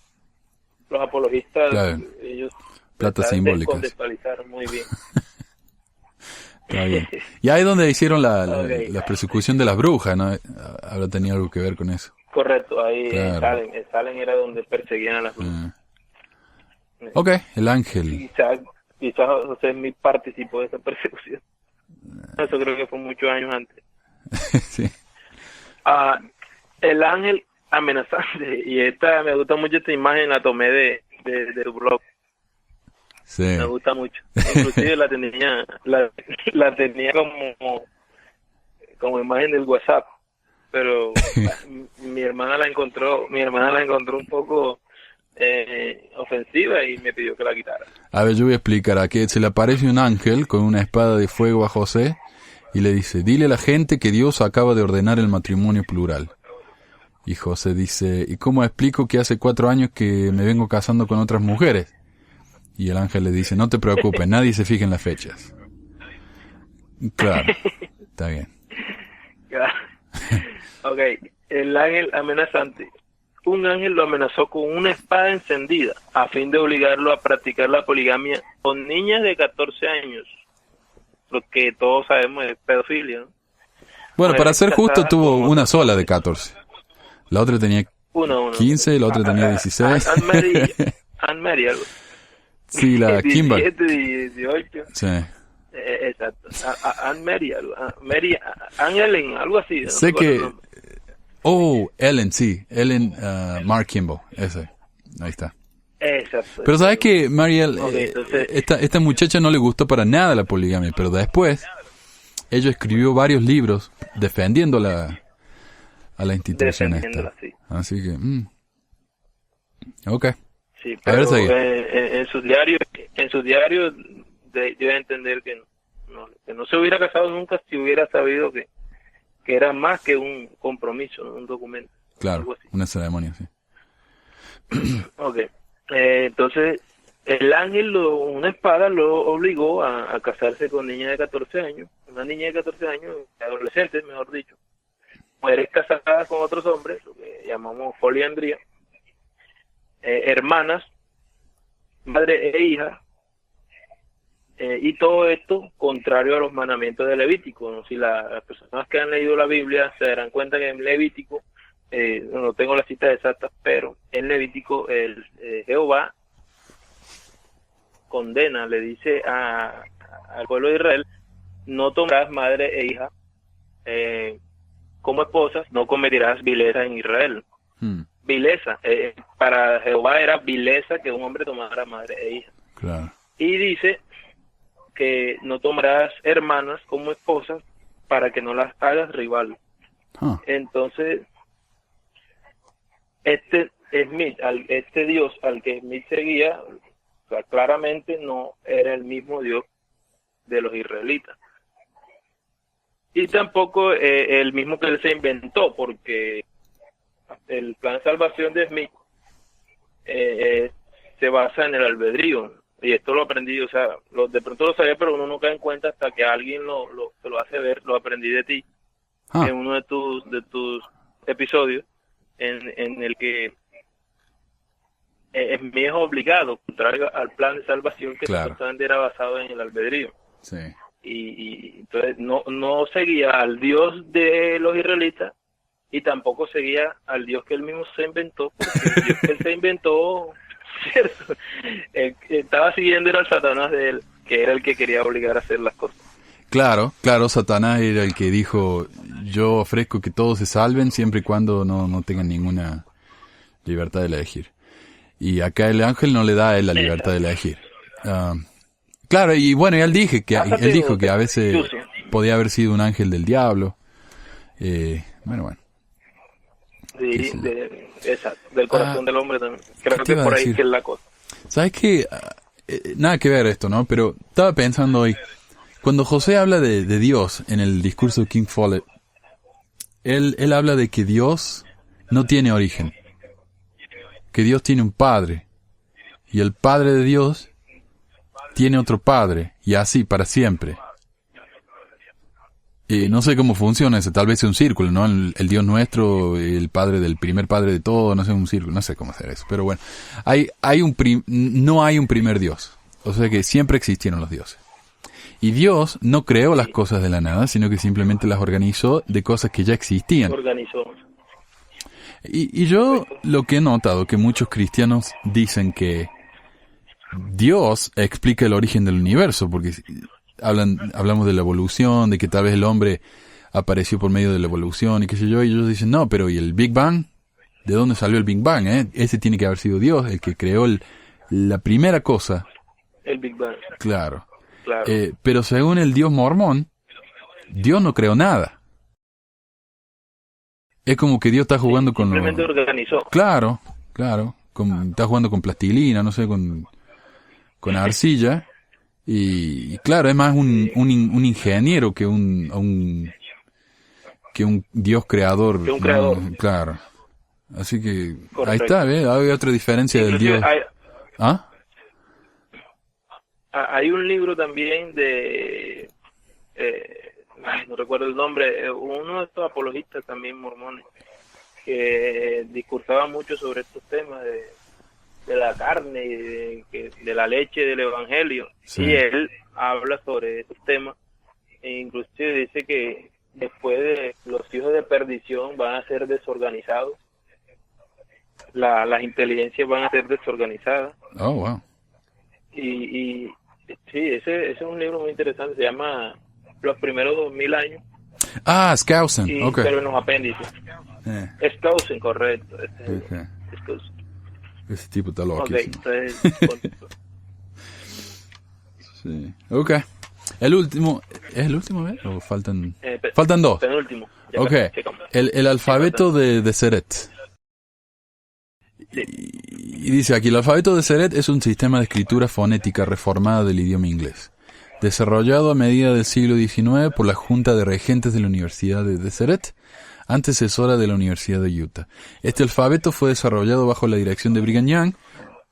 apologistas, claro, ellos plata simbólica. Contextualizaron muy bien. Está bien. Y ahí es donde hicieron la persecución de las brujas, ¿no? Habrá tenido algo que ver con eso. Correcto, ahí claro. en Salem era donde perseguían a las brujas. Ok, el ángel. Quizás José Smith participó de esa persecución. Eso creo que fue muchos años antes. Sí. El ángel amenazante, y me gusta mucho esta imagen, la tomé de tu blog. Sí. Me gusta mucho. Inclusive la tenía como imagen del WhatsApp, pero mi hermana la encontró un poco ofensiva y me pidió que la quitara. A ver, yo voy a explicar. Aquí se le aparece un ángel con una espada de fuego a José y le dice: dile a la gente que Dios acaba de ordenar el matrimonio plural. Y José dice: ¿y cómo explico que hace 4 años que me vengo casando con otras mujeres? Y el ángel le dice: no te preocupes, nadie se fija en las fechas. Claro, está bien. Ok, el ángel amenazante. Un ángel lo amenazó con una espada encendida a fin de obligarlo a practicar la poligamia con niñas de 14 años. Lo que todos sabemos es pedofilia, ¿no? Bueno, para ser justo, tuvo una sola de 14. La otra tenía 15 y la otra tenía 16. Anne-Marie, algo. Sí, la Kimber. 17, 18. Sí. Exacto. Anne-Marie, Anne-Ellen, algo así. No sé que... Ellen, sí. Ellen Mark Kimball. Ese. Ahí está. Exacto. Pero sabes que, Mariel, entonces... esta muchacha no le gustó para nada la poligamia, pero después ella escribió varios libros defendiendo a la institución esta. Sí. Así que, ok. Sí, pero en sus diarios debe entender que no se hubiera casado nunca si hubiera sabido que era más que un compromiso, ¿no? Un documento. Claro, una ceremonia, sí. Ok. Entonces, el ángel, una espada, lo obligó a casarse con niñas de 14 años. Una niña de 14 años, adolescentes, mejor dicho. Mujeres casadas con otros hombres, lo que llamamos poliandría. Hermanas, madre e hija, y todo esto contrario a los mandamientos de Levítico, ¿no? Si las personas que han leído la Biblia se darán cuenta que en Levítico, no tengo las citas exactas, pero en Levítico Jehová condena, le dice al pueblo de Israel: no tomarás madre e hija como esposas, no cometerás vileza en Israel. Vileza, para Jehová era vileza que un hombre tomara madre e hija. Claro. Y dice que no tomarás hermanas como esposas para que no las hagas rival. Entonces, este Dios al que Smith seguía, o sea, claramente no era el mismo Dios de los israelitas. Y tampoco el mismo que él se inventó, porque el plan de salvación de Smith se basa en el albedrío, y esto lo aprendí, o sea, de pronto lo sabía, pero uno no cae en cuenta hasta que alguien te lo hace ver. Lo aprendí de ti en uno de tus episodios, en el que Smith es obligado, contrario al plan de salvación que supuestamente era basado en el albedrío. Sí. Y entonces no seguía al Dios de los israelitas, y tampoco seguía al Dios que él mismo se inventó, porque el Dios que él se inventó, ¿cierto? Estaba siguiendo era al Satanás de él, que era el que quería obligar a hacer las cosas. Claro, Satanás era el que dijo: yo ofrezco que todos se salven siempre y cuando no tengan ninguna libertad de elegir. Y acá el ángel no le da a él la libertad de elegir. Claro, y bueno, él dijo que a veces podía haber sido un ángel del diablo. Bueno. Sí, exacto, del corazón del hombre también. Creo que iba a por ahí decir? que es la cosa. ¿Sabes qué? Nada que ver esto, ¿no? Pero estaba pensando hoy, cuando José habla de Dios en el discurso de King Follett, él habla de que Dios no tiene origen, que Dios tiene un padre, y el padre de Dios tiene otro padre, y así para siempre. Y no sé cómo funciona eso, tal vez es un círculo, ¿no? El Dios nuestro, el padre del primer padre de todo, no sé, un círculo, no sé cómo hacer eso. Pero bueno, no hay un primer Dios. O sea que siempre existieron los dioses. Y Dios no creó las cosas de la nada, sino que simplemente las organizó de cosas que ya existían. Organizó. Y yo lo que he notado, que muchos cristianos dicen que Dios explica el origen del universo, porque hablamos de la evolución, de que tal vez el hombre apareció por medio de la evolución y qué sé yo, y ellos dicen, no, pero ¿y el Big Bang? ¿De dónde salió el Big Bang? Ese tiene que haber sido Dios, el que creó la primera cosa. El Big Bang. Claro. Claro. Pero según el Dios mormón, Dios no creó nada. Es como que Dios está jugando con... Simplemente organizó. Claro. Está jugando con plastilina, no sé, con arcilla. Y claro, es más un ingeniero que un Dios creador. Que un creador. ¿no? Claro. Así que Correcto. ahí está, ¿ves? Hay otra diferencia del Dios. Hay un libro también de... no recuerdo el nombre, uno de estos apologistas también mormones, que discursaba mucho sobre estos temas de la carne y de la leche del evangelio. Sí. Y él habla sobre esos temas e inclusive dice que después de los hijos de perdición van a ser desorganizados, las inteligencias van a ser desorganizadas. Oh, wow. Y sí, ese es un libro muy interesante, se llama Los primeros 2000 años. Skousen, ok. Pero en los apéndices. Skousen, correcto. Okay. Skousen. Ese tipo está loco. Ok, entonces... Sí. Ok. El último... ¿Es el último, ¿ves? ¿O faltan...? Faltan dos. Penúltimo. Ya Ok. checamos. El alfabeto de Seret. Sí. Y dice aquí, el alfabeto de Seret es un sistema de escritura fonética reformada del idioma inglés, desarrollado a medida del siglo XIX por la Junta de Regentes de la Universidad de Deseret, antecesora de la Universidad de Utah. Este alfabeto fue desarrollado bajo la dirección de Brigham Young,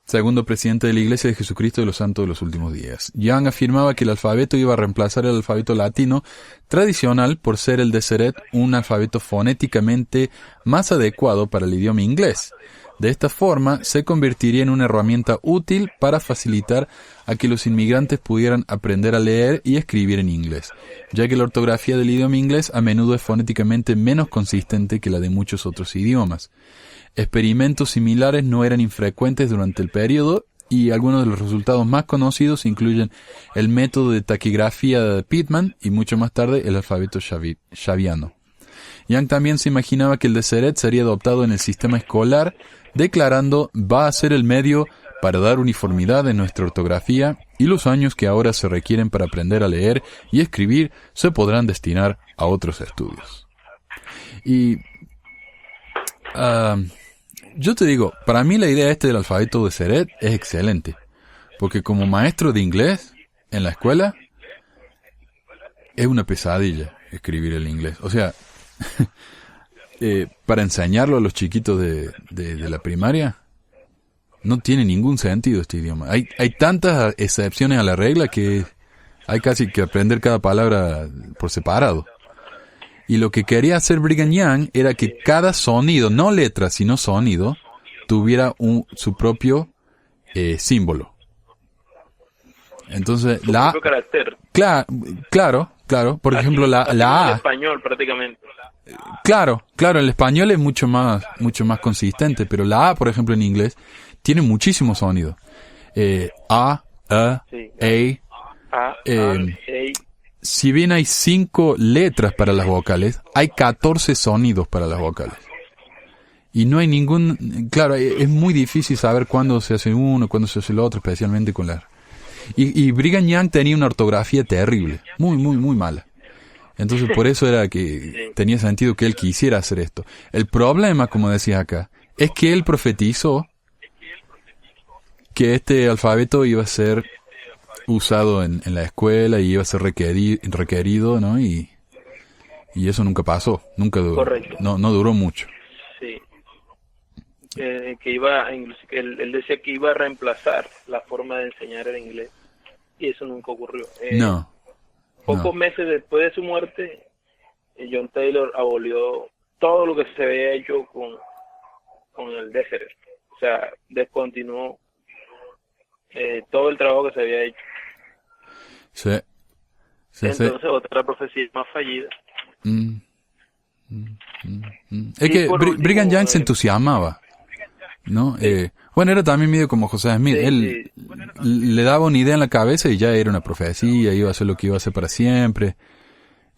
segundo presidente de la Iglesia de Jesucristo de los Santos de los Últimos Días. Young afirmaba que el alfabeto iba a reemplazar el alfabeto latino tradicional por ser el de Seret un alfabeto fonéticamente más adecuado para el idioma inglés. De esta forma, se convertiría en una herramienta útil para facilitar a que los inmigrantes pudieran aprender a leer y escribir en inglés, ya que la ortografía del idioma inglés a menudo es fonéticamente menos consistente que la de muchos otros idiomas. Experimentos similares no eran infrecuentes durante el periodo, y algunos de los resultados más conocidos incluyen el método de taquigrafía de Pitman y mucho más tarde el alfabeto Shaviano. Young también se imaginaba que el de Seret sería adoptado en el sistema escolar, declarando va a ser el medio para dar uniformidad en nuestra ortografía y los años que ahora se requieren para aprender a leer y escribir se podrán destinar a otros estudios. Y yo te digo, para mí la idea del alfabeto de Seret es excelente, porque como maestro de inglés en la escuela es una pesadilla escribir el inglés. O sea, para enseñarlo a los chiquitos de la primaria no tiene ningún sentido este idioma. Hay tantas excepciones a la regla que hay casi que aprender cada palabra por separado. Y lo que quería hacer Brigham Young era que cada sonido, no letra, sino sonido, tuviera su propio símbolo. Entonces, su propio carácter. Claro. Por ejemplo, la A. En español, prácticamente. Claro, el español es mucho más consistente, pero la A, por ejemplo, en inglés, tiene muchísimos sonidos. A, E, A. Si bien hay 5 letras para las vocales, hay 14 sonidos para las vocales. Y no hay ningún... Claro, es muy difícil saber cuándo se hace uno, cuándo se hace el otro, especialmente con la... Y Brigham Young tenía una ortografía terrible, muy mala. Entonces por eso era que Sí. tenía sentido que él quisiera hacer esto. El problema, como decías acá, es que él profetizó que este alfabeto iba a ser usado en la escuela y iba a ser requerido, ¿no? Y eso nunca pasó, nunca duró, Correcto. no duró mucho. Sí. Que iba, él decía que iba a reemplazar la forma de enseñar el inglés, y eso nunca ocurrió. No. Pocos meses después de su muerte, John Taylor abolió todo lo que se había hecho con el Deseret. O sea, descontinuó todo el trabajo que se había hecho. Sí. Entonces, otra profecía más fallida. Es que por último, Brigham Young se entusiasmaba, ¿no? Bueno, era también medio como José Smith. Sí, Él le daba una idea en la cabeza y ya era una profecía, iba a hacer lo que iba a hacer para siempre,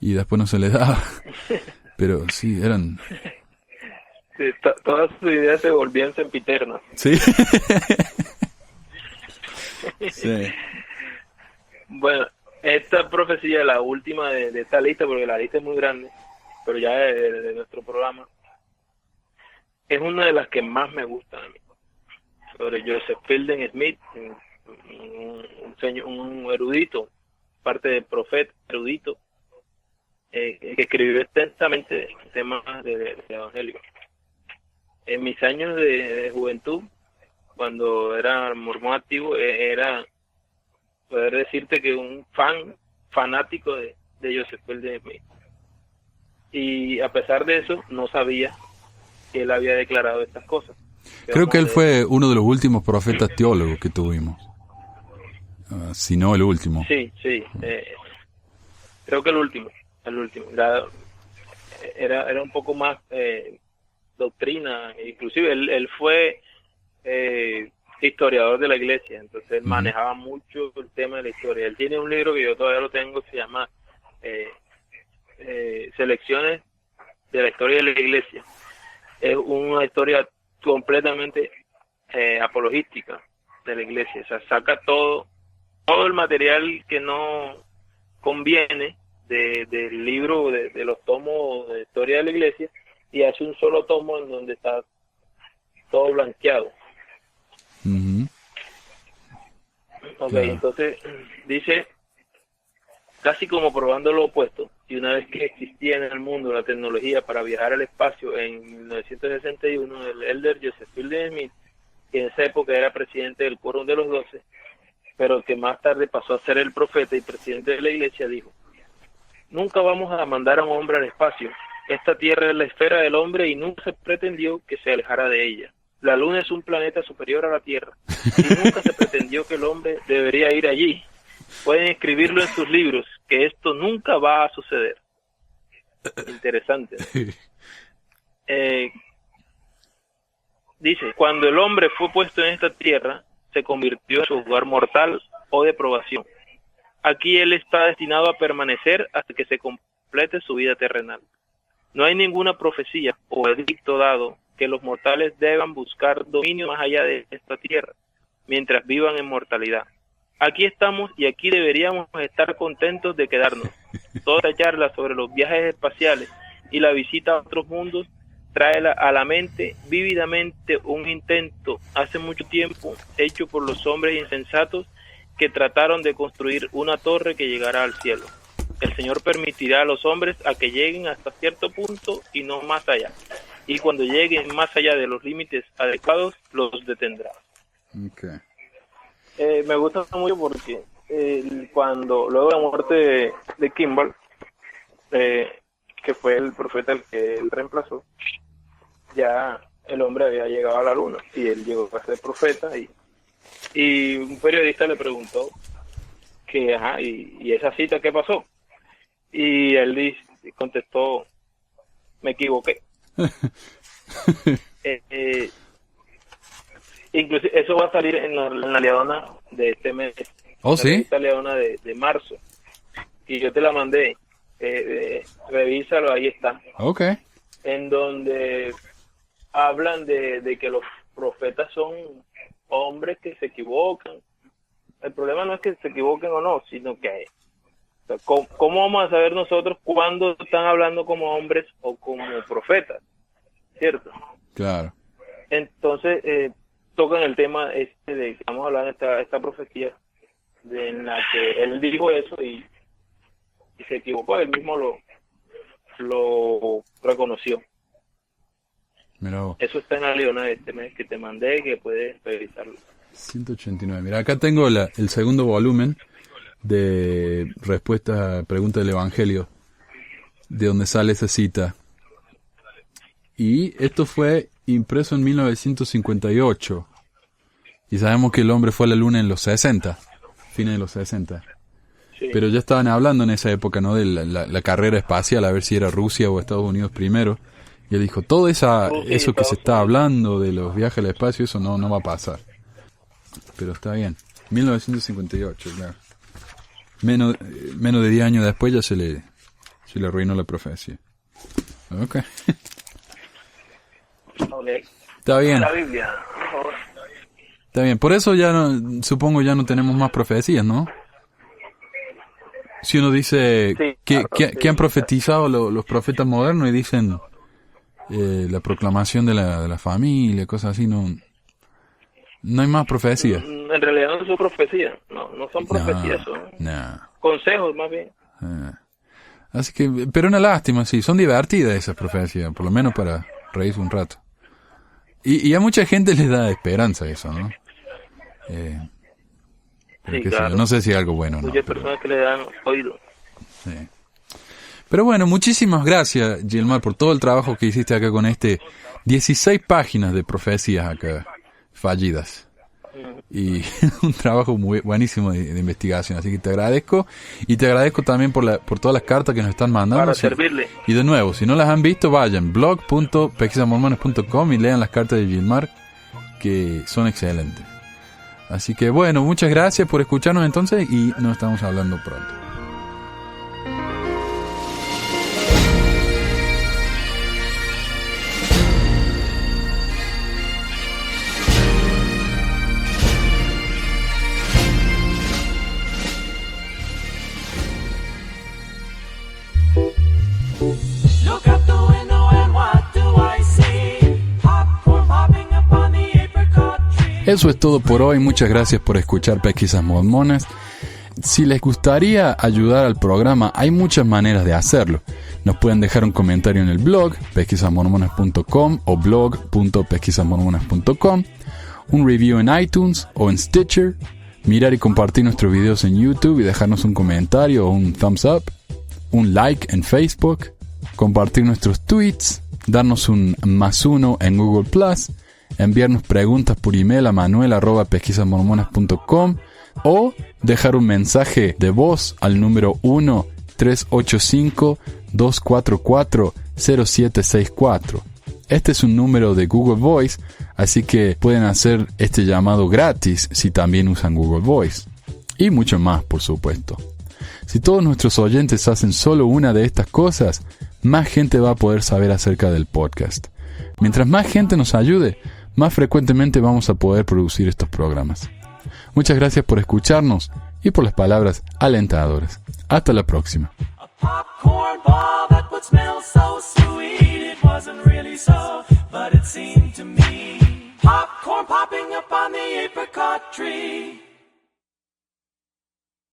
y después no se le daba. Pero sí, eran... Sí, todas sus ideas se volvían sempiternas. Sí. Sí. Bueno, esta profecía, la última de esta lista, porque la lista es muy grande, pero ya de nuestro programa, es una de las que más me gustan a mí. Sobre Joseph Fielding Smith, un erudito, parte del profeta erudito, que escribió extensamente temas de evangelio. En mis años de juventud, cuando era mormón activo, era poder decirte que un fanático de Joseph Fielding Smith. Y a pesar de eso, no sabía que él había declarado estas cosas. Creo que él fue uno de los últimos profetas teólogos que tuvimos. Si no el último. Sí. Creo que el último. Era un poco más doctrina. Inclusive él fue historiador de la iglesia, entonces él manejaba mucho el tema de la historia. Él tiene un libro que yo todavía lo tengo, se llama Selecciones de la historia de la iglesia. Es una historia completamente apologística de la iglesia. O sea, saca todo el material que no conviene del libro, de los tomos de historia de la iglesia, y hace un solo tomo en donde está todo blanqueado. Ok, Claro. entonces dice, casi como probando lo opuesto, y una vez que existía en el mundo la tecnología para viajar al espacio en 1961, el elder Joseph Fielding Smith, que en esa época era presidente del Quórum de los 12, pero que más tarde pasó a ser el profeta y presidente de la iglesia, dijo: nunca vamos a mandar a un hombre al espacio. Esta tierra es la esfera del hombre y nunca se pretendió que se alejara de ella. La luna es un planeta superior a la tierra y nunca se pretendió que el hombre debería ir allí. Pueden escribirlo en sus libros, que esto nunca va a suceder. Interesante, ¿no? Dice, cuando el hombre fue puesto en esta tierra, se convirtió en su hogar mortal o de probación. Aquí él está destinado a permanecer hasta que se complete su vida terrenal. No hay ninguna profecía o edicto dado que los mortales deban buscar dominio más allá de esta tierra, mientras vivan en mortalidad. Aquí estamos y aquí deberíamos estar contentos de quedarnos. Toda esta charla sobre los viajes espaciales y la visita a otros mundos trae a la mente vívidamente un intento hace mucho tiempo hecho por los hombres insensatos que trataron de construir una torre que llegara al cielo. El Señor permitirá a los hombres a que lleguen hasta cierto punto y no más allá. Y cuando lleguen más allá de los límites adecuados, los detendrá. Okay. Me gusta mucho porque luego de la muerte de Kimball, que fue el profeta al que él reemplazó, ya el hombre había llegado a la luna y él llegó a ser profeta y un periodista le preguntó que, ¿y esa cita qué pasó? Y él contestó, me equivoqué. Inclusive eso va a salir en la Leona de este mes. ¿Oh, sí? La Leona de marzo. Y yo te la mandé. Revísalo, ahí está. Ok. En donde hablan de que los profetas son hombres que se equivocan. El problema no es que se equivoquen o no, sino que O sea, ¿cómo vamos a saber nosotros cuándo están hablando como hombres o como profetas? ¿Cierto? Claro. Entonces, tocan el tema de que vamos a hablar de esta profecía en la que él dijo eso y se equivocó, él mismo lo reconoció. Mira vos. Eso está en la Leona de este mes que te mandé, que puedes revisarlo. 189. Mira, acá tengo el segundo volumen de respuesta a pregunta del Evangelio, de donde sale esa cita. Y esto fue impreso en 1958. Y sabemos que el hombre fue a la luna en los 60, fines de los 60. Sí. Pero ya estaban hablando en esa época, ¿no? De la carrera espacial, a ver si era Rusia o Estados Unidos primero. Y él dijo, todo eso que se está hablando de los viajes al espacio, eso no va a pasar. Pero está bien. 1958, claro. Menos de 10 años después ya se le arruinó la profecía. Ok. Está bien. La Biblia, por favor. Está bien. Por eso supongo ya no tenemos más profecías, ¿no? Si uno dice Sí, que han profetizado los profetas modernos y dicen la proclamación de la familia, cosas así, no hay más profecías. En realidad no son profecías, no son profecías, son consejos más bien. Así que, pero una lástima, sí, son divertidas esas profecías, por lo menos para reírse un rato. Y a mucha gente les da esperanza eso, ¿no? Sí, claro. No sé si es algo bueno o no. Muchas personas que le dan oído. Sí. Pero bueno, muchísimas gracias, Gilmar, por todo el trabajo que hiciste acá con 16 páginas de profecías acá, fallidas. Y un trabajo muy buenísimo de investigación, así que te agradezco. Y te agradezco también por todas las cartas que nos están mandando. Para servirle. Y de nuevo, si no las han visto, vayan blog.pesquisamormones.com y lean las cartas de Gilmar, que son excelentes. Así que bueno, muchas gracias por escucharnos entonces y nos estamos hablando pronto. Look out the window and what do I see? Popcorn popping up on the apricot tree. Eso es todo por hoy. Muchas gracias por escuchar Pesquisas Mormonas. Si les gustaría ayudar al programa, hay muchas maneras de hacerlo. Nos pueden dejar un comentario en el blog pesquisasmormonas.com o blog.pesquisasmormonas.com, un review en iTunes o en Stitcher, mirar y compartir nuestros videos en YouTube y dejarnos un comentario o un thumbs up, un like en Facebook, compartir nuestros tweets, darnos un +1 en Google+, enviarnos preguntas por email a manuel@pesquisasmormonas.com o dejar un mensaje de voz al número 1-385-244-0764. Este es un número de Google Voice, así que pueden hacer este llamado gratis si también usan Google Voice. Y mucho más, por supuesto. Si todos nuestros oyentes hacen solo una de estas cosas, más gente va a poder saber acerca del podcast. Mientras más gente nos ayude, más frecuentemente vamos a poder producir estos programas. Muchas gracias por escucharnos y por las palabras alentadoras. Hasta la próxima. A popcorn ball that would smell so sweet. It wasn't really so, but it seemed to me. Popcorn popping up on the apricot tree.